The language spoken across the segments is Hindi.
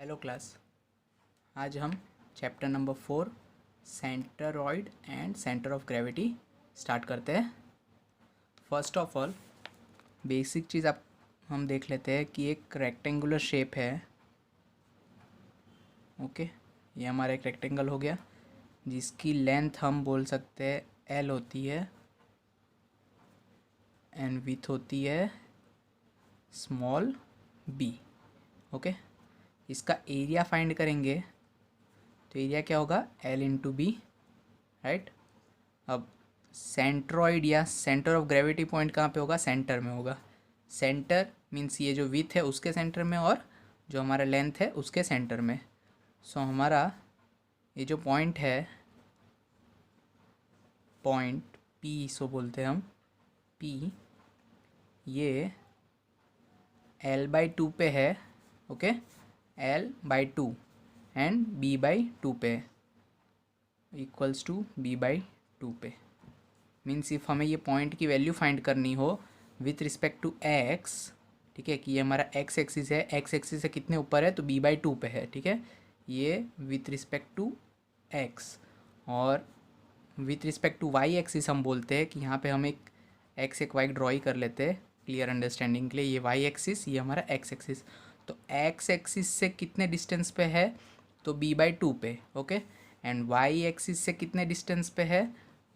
Hello class. आज हम chapter number 4 centroid and centre of gravity start करते हैं। फर्स्ट ऑफ ऑल बेसिक चीज़ आप हम देख लेते हैं कि एक रेक्टेंगुलर शेप है। ओके, ये हमारा एक रेक्टेंगल हो गया जिसकी लेंथ हम बोल सकते हैं एल होती है एंड विथ होती है स्मॉल बी। ओके, इसका एरिया फाइंड करेंगे तो एरिया क्या होगा एल इंटू बी, राइट। अब सेंट्रॉइड या सेंटर ऑफ ग्रेविटी पॉइंट कहाँ पे होगा, सेंटर में होगा। सेंटर मीन्स ये जो विथ है उसके सेंटर में और जो हमारा लेंथ है उसके सेंटर में। सो हमारा ये जो पॉइंट है, पॉइंट पी सो बोलते हैं हम पी, ये L/2 पे है। ओके, L/2 एंड B/2 पे इक्वल्स टू B/2 पे। मीन्स इफ़ हमें ये पॉइंट की वैल्यू फाइंड करनी हो विथ रिस्पेक्ट टू एक्स, ठीक है, कि ये हमारा एक्स एक्सिस है, एक्स एक्सिस से कितने ऊपर है तो B/2 पे है, ठीक है। ये विथ रिस्पेक्ट टू एक्स और with respect to Y axis हम बोलते हैं कि यहाँ पे हम एक एक्स एक वाई ड्रॉ ही कर लेते हैं क्लियर अंडरस्टैंडिंग के लिए। ये वाई एक्सिस, ये हमारा एक्स एक्सिस। तो एक्स एक्सिस से कितने डिस्टेंस पे है तो B/2 पे, ओके। एंड वाई एक्सिस से कितने डिस्टेंस पे है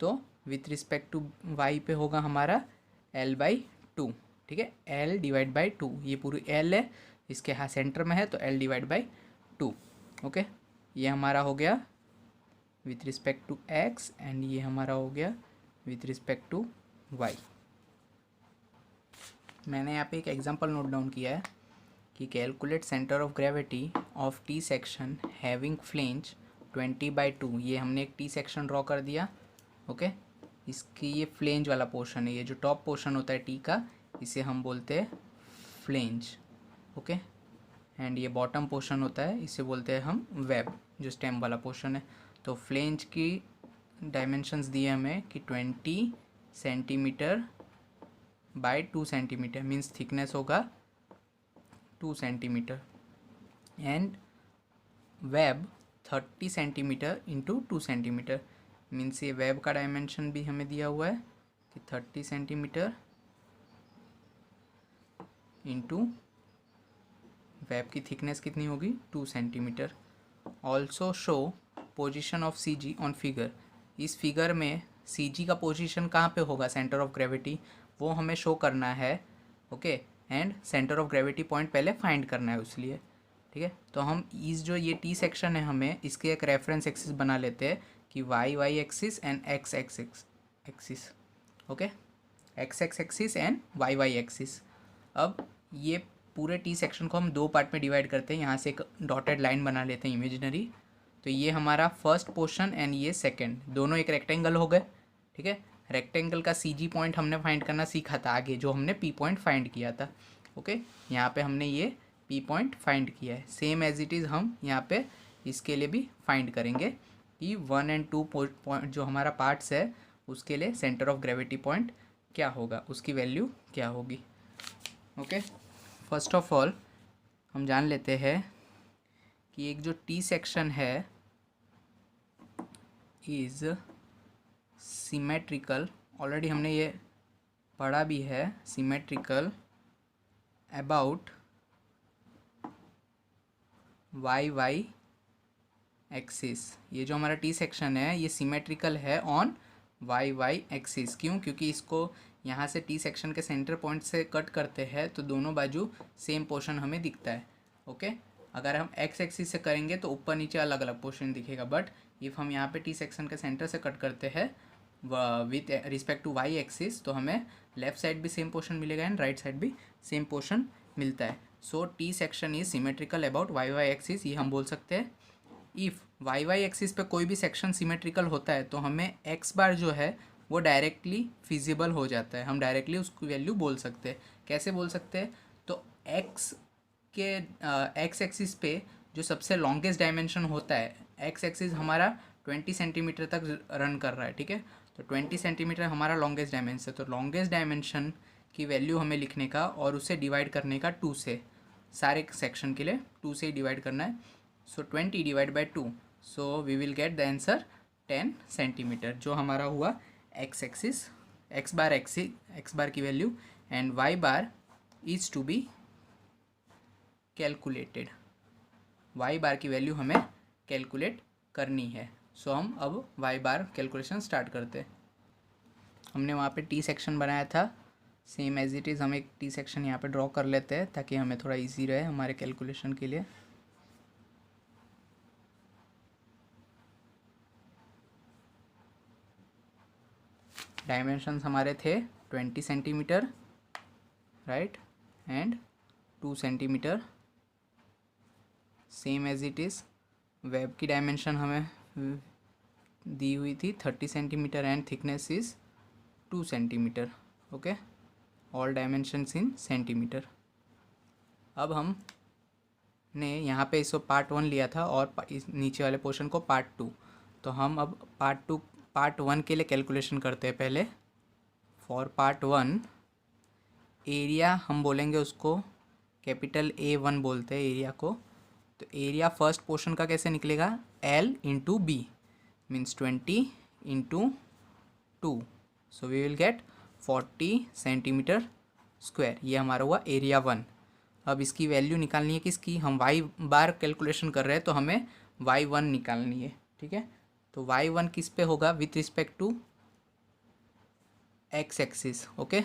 तो विथ रिस्पेक्ट टू वाई पे होगा हमारा L/2, ठीक है। L/2, ये पूरी L है, इसके हाँ सेंटर में है तो L/2। ओके, ये हमारा हो गया with respect to X and ये हमारा हो गया विथ रिस्पेक्ट टू वाई। मैंने यहाँ पे एक एग्जांपल नोट डाउन किया है कि calculate centre of gravity of T section having flange 20/2। ये हमने एक टी सेक्शन ड्रॉ कर दिया। ओके, इसकी ये फ्लेंज वाला पोर्शन है, ये जो टॉप पोर्शन होता है टी का इसे हम बोलते हैं फ्लेंज। ओके, एंड ये बॉटम पोर्शन होता है इसे बोलते हैं हम वेब, जो स्टेम वाला पोर्शन है। तो फ्लेंज की डायमेंशंस दिए हमें कि 20 centimetre bye 2 centimetre, means thickness होगा 2 centimetre and web 30 centimetre into 2 centimetre. Means ये वेब का डायमेंशन भी हमें दिया हुआ है कि 30 सेंटीमीटर इंटू वेब की थिकनेस कितनी होगी 2 centimetre. Also show position of CG on figure. इस फिगर में CG का पोजीशन कहाँ पे होगा, सेंटर ऑफ ग्रेविटी, वो हमें शो करना है। Okay, and centre of gravity point पहले फाइंड करना है उसलिए, ठीक है। तो हम इस जो ये टी सेक्शन है हमें इसके एक रेफरेंस एक्सिस बना लेते हैं कि Y axis and X axis. Okay, X axis and Y axis. अब ये पूरे टी सेक्शन को हम दो पार्ट में डिवाइड करते हैं। यहाँ से एक डॉटेड लाइन बना लेते हैं इमेजिनरी। तो ये हमारा फर्स्ट पोर्शन एंड ये सेकंड, दोनों एक रेक्टेंगल हो गए, ठीक है। रेक्टेंगल का CG पॉइंट हमने फाइंड करना सीखा था आगे, जो हमने P पॉइंट फाइंड किया था। ओके, यहाँ पे हमने ये P पॉइंट फाइंड किया है। सेम एज इट इज़ हम यहाँ पे इसके लिए भी फाइंड करेंगे कि 1 एंड 2 पॉइंट जो हमारा पार्ट्स है उसके लिए सेंटर ऑफ ग्रेविटी पॉइंट क्या होगा, उसकी वैल्यू क्या होगी। ओके, फर्स्ट ऑफ ऑल हम जान लेते हैं कि एक जो टी सेक्शन है इज़ सिमेट्रिकल, ऑलरेडी हमने ये पढ़ा भी है, सिमेट्रिकल अबाउट वाई एक्सिस। ये जो हमारा टी सेक्शन है ये सिमेट्रिकल है ऑन वाई एक्सिस। क्यों? क्योंकि इसको यहाँ से टी सेक्शन के सेंटर पॉइंट से कट करते हैं तो दोनों बाजू सेम पोर्शन हमें दिखता है। ओके, अगर हम एक्स एक्सिस से करेंगे तो ऊपर नीचे अलग अलग पोर्शन दिखेगा, बट इफ़ हम यहाँ पे टी सेक्शन के सेंटर से कट करते हैं with respect to Y axis तो हमें लेफ्ट साइड भी सेम पोर्शन मिलेगा एंड राइट साइड भी सेम पोर्शन मिलता है। So T section is symmetrical about Y axis, ये हम बोल सकते हैं। इफ़ वाई एक्सिस पे कोई भी सेक्शन सिमेट्रिकल होता है तो हमें एक्स बार जो है वो डायरेक्टली फिजिबल हो जाता है, हम डायरेक्टली उसकी वैल्यू बोल सकते हैं। कैसे बोल सकते हैं? तो एक्स के एक्स एक्सिस पे जो सबसे लॉन्गेस्ट डायमेंशन होता है, एक्स एक्सिस हमारा 20 सेंटीमीटर तक रन कर रहा है, ठीक है। तो 20 सेंटीमीटर हमारा लॉन्गेस्ट डायमेंशन है। तो लॉन्गेस्ट डायमेंशन की वैल्यू हमें लिखने का और उसे डिवाइड करने का 2 से। सारे सेक्शन के लिए 2 से डिवाइड करना है. So 20 divide by 2, so we will get the answer 10 centimetre, जो हमारा हुआ एक्स एक्सिस, एक्स बार की value, and Y bar is to be calculated. Y bar की वैल्यू हमें कैलकुलेट करनी है. सो हम अब वाई बार कैलकुलेशन स्टार्ट करते हैं. हमने वहाँ पे टी सेक्शन बनाया था, सेम एज इट इज़ हम एक टी सेक्शन यहाँ पे ड्रॉ कर लेते हैं ताकि हमें थोड़ा इजी रहे हमारे कैलकुलेशन के लिए. डायमेंशंस हमारे थे 20 centimetre, right, and 2 centimetre, same as it is. Web की डायमेंशन हमें दी हुई थी 30 centimetre and thickness is 2 centimetre. Okay, all dimensions in centimetre. अब हम ने यहाँ पे इसको पार्ट 1 लिया था और इस नीचे वाले पोर्शन को पार्ट 2. तो हम अब पार्ट 1 के लिए कैलकुलेशन करते हैं पहले. फॉर पार्ट 1 एरिया हम बोलेंगे उसको कैपिटल A1 बोलते हैं एरिया को. तो एरिया फर्स्ट पोर्शन का कैसे निकलेगा, L into B means 20 into 2, so we will get 40 centimetre square. ये हमारा हुआ एरिया 1. अब इसकी वैल्यू निकालनी है किसकी, हम वाई बार कैलकुलेशन कर रहे हैं तो हमें y1 निकालनी है. ठीक है, तो y1 किस पे होगा, with respect to X axis. Okay,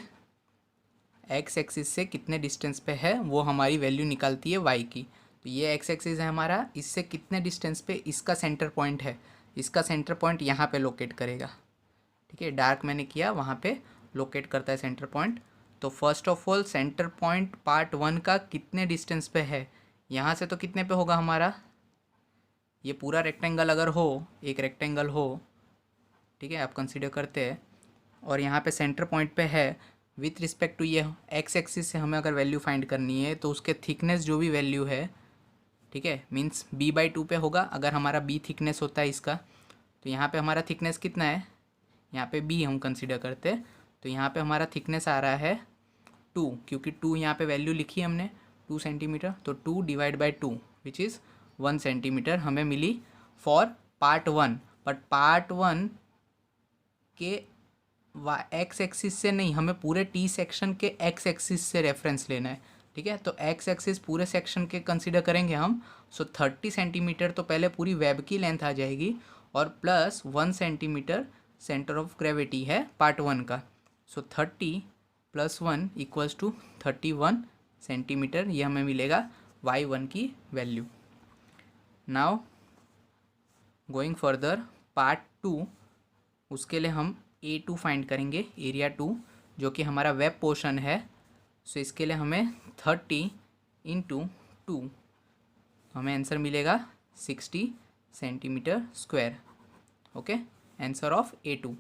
X axis से कितने डिस्टेंस पे है वो हमारी वैल्यू निकालती है y की. तो ये एक्स एक्सिस है हमारा, इससे कितने डिस्टेंस पे इसका सेंटर पॉइंट है, इसका सेंटर पॉइंट यहाँ पे लोकेट करेगा. ठीक है, डार्क मैंने किया, वहाँ पे लोकेट करता है सेंटर पॉइंट. तो first of all centre point part 1 का कितने डिस्टेंस पे है, यहाँ से तो कितने पे होगा हमारा, ये पूरा रेक्टेंगल अगर हो, एक रेक्टेंगल हो, ठीक है, आप कंसीडर करते हैं, और यहाँ पे सेंटर पॉइंट पे है विथ रिस्पेक्ट टू ये एक्स एक्सिस से हमें अगर वैल्यू फाइंड करनी है तो उसके थिकनेस जो भी वैल्यू है, ठीक है, मीन्स b/2 पे होगा. अगर हमारा b थिकनेस होता है इसका, तो यहाँ पे हमारा थिकनेस कितना है, यहाँ पे b हम कंसीडर करते हैं, तो यहाँ पे हमारा थिकनेस आ रहा है 2, क्योंकि 2 यहाँ पे वैल्यू लिखी है हमने 2 सेंटीमीटर. तो 2 divide by 2 which is 1 centimetre हमें मिली फॉर पार्ट 1. बट पार्ट 1 के एक्स एक्सिस से नहीं, हमें पूरे टी सेक्शन के एक्स एक्सिस से रेफरेंस लेना है. ठीक है, तो एक्स एक्सिस पूरे सेक्शन के कंसीडर करेंगे हम. सो 30 सेंटीमीटर तो पहले पूरी वेब की लेंथ आ जाएगी, और plus 1 centimetre centre of gravity है पार्ट 1 का. सो 30 प्लस 1 इक्वल्स टू 31 सेंटीमीटर. ये हमें मिलेगा y1 की value. Now going further part 2, उसके लिए हम A2 फाइंड करेंगे, एरिया 2, जो कि हमारा वेब पोर्शन है. सो इसके लिए हमें 30 इंटू 2, हमें आंसर मिलेगा 60 centimetre square. Okay, answer of A2.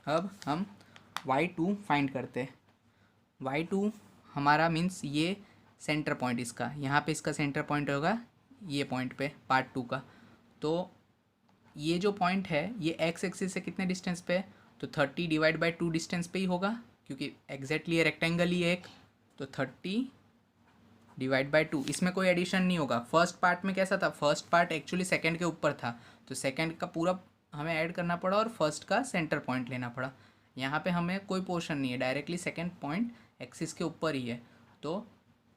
अब हम y2 फाइंड करते हैं. y2 हमारा मीन्स ये सेंटर पॉइंट इसका, यहाँ पे इसका सेंटर पॉइंट होगा ये पॉइंट पे पार्ट 2 का. तो ये जो पॉइंट है ये एक्स एक्सिस से कितने डिस्टेंस पे है, तो 30 डिवाइड बाई 2 डिस्टेंस पे ही होगा, क्योंकि एग्जैक्टली ये रेक्टेंगल ही है एक. तो 30 डिवाइड बाई 2, इसमें कोई एडिशन नहीं होगा. फर्स्ट पार्ट में कैसा था, फर्स्ट पार्ट एक्चुअली सेकंड के ऊपर था, तो सेकंड का पूरा हमें ऐड करना पड़ा और फर्स्ट का सेंटर पॉइंट लेना पड़ा. यहाँ पे हमें कोई पोर्शन नहीं है, डायरेक्टली सेकंड पॉइंट एक्सिस के ऊपर ही है. तो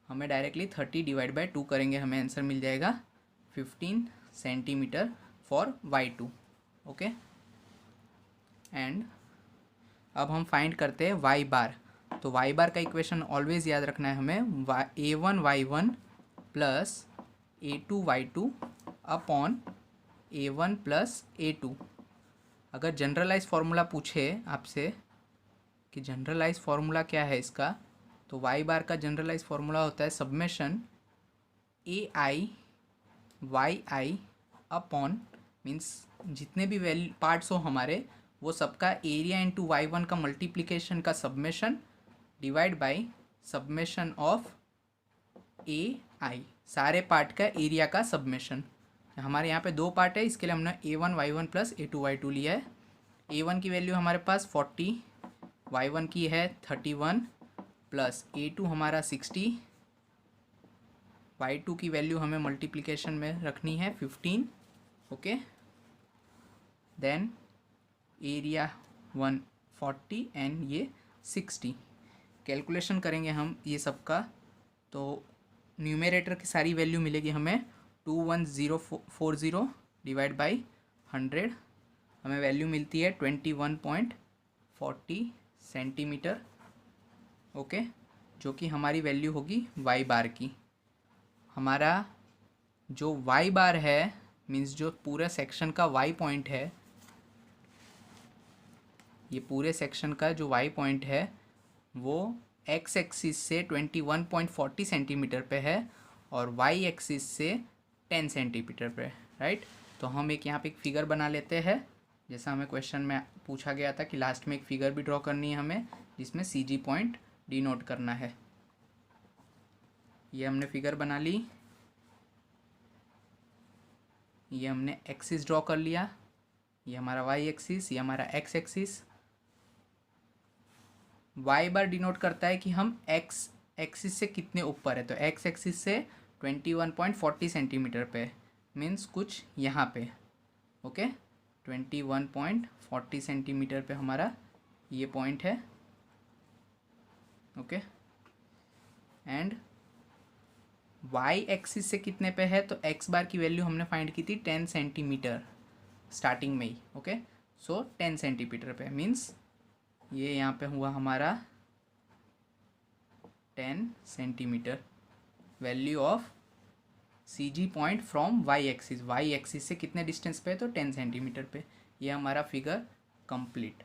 हमें डायरेक्टली 30 डिवाइड बाई 2 करेंगे, हमें आंसर मिल जाएगा 15 centimetre for y2. Okay, and अब हम फाइंड करते हैं y बार. तो y बार का इक्वेशन ऑलवेज याद रखना है हमें, a1 y1 plus a2 y2 upon a1 plus a2. अगर जनरलाइज फार्मूला पूछे आपसे कि जनरलाइज फार्मूला क्या है इसका, तो y बार का जनरलाइज फार्मूला होता है summation ai yi upon, means जितने भी वैल्यू पार्ट्स हो हमारे, वो सबका एरिया इंटू y1 का मल्टीप्लिकेशन का summation divide by summation of ai, सारे पार्ट का एरिया का सबमेशन. हमारे यहाँ पे 2 पार्ट है, इसके लिए हमने a1 y1 plus a2 y2 लिया है. a1 की वैल्यू हमारे पास 40, y1 की है 31 प्लस a2 हमारा 60 y2 की वैल्यू हमें मल्टीप्लिकेशन में रखनी है 15, ओके। देन एरिया 140 एंड ये 60। कैलकुलेशन करेंगे हम ये सब का, तो न्यूमरेटर की सारी वैल्यू मिलेगी हमें 21040 डिवाइड बाई 100, हमें वैल्यू मिलती है 21.40 सेंटीमीटर, ओके, जो कि हमारी वैल्यू होगी वाई बार की। हमारा जो वाई बार है मीन्स जो पूरे सेक्शन का वाई पॉइंट है, ये पूरे सेक्शन का जो वाई पॉइंट है वो एक्स एक्सिस से 21.40 सेंटीमीटर पे है और वाई एक्सिस से 10 सेंटीमीटर पे, राइट। तो हम एक यहाँ पे एक फिगर बना लेते हैं, जैसा हमें क्वेश्चन में पूछा गया था कि लास्ट में एक फिगर भी ड्रॉ करनी है हमें, जिसमें सी जी पॉइंट डिनोट करना है। ये हमने फिगर बना ली, ये हमने एक्सिस ड्रॉ कर लिया, ये हमारा वाई एक्सिस, ये हमारा एक्स एक्सिस। वाई बार डिनोट करता है कि हम एक्स एक्सिस से कितने ऊपर है, तो एक्स एक्सिस से 21.40 सेंटीमीटर पे, मीन्स कुछ यहाँ पे, ओके। 21.40 सेंटीमीटर पे हमारा ये पॉइंट है, ओके। एंड वाई एक्सिस से कितने पे है, तो एक्स बार की वैल्यू हमने फाइंड की थी 10 सेंटीमीटर स्टार्टिंग में ही, ओके। सो 10 सेंटीमीटर पे मीन्स ये यहाँ पे हुआ हमारा 10 centimetre value of C G point from Y axis. Y axis से कितने डिस्टेंस पे है, तो 10 सेंटीमीटर पे। ये हमारा फिगर कंप्लीट।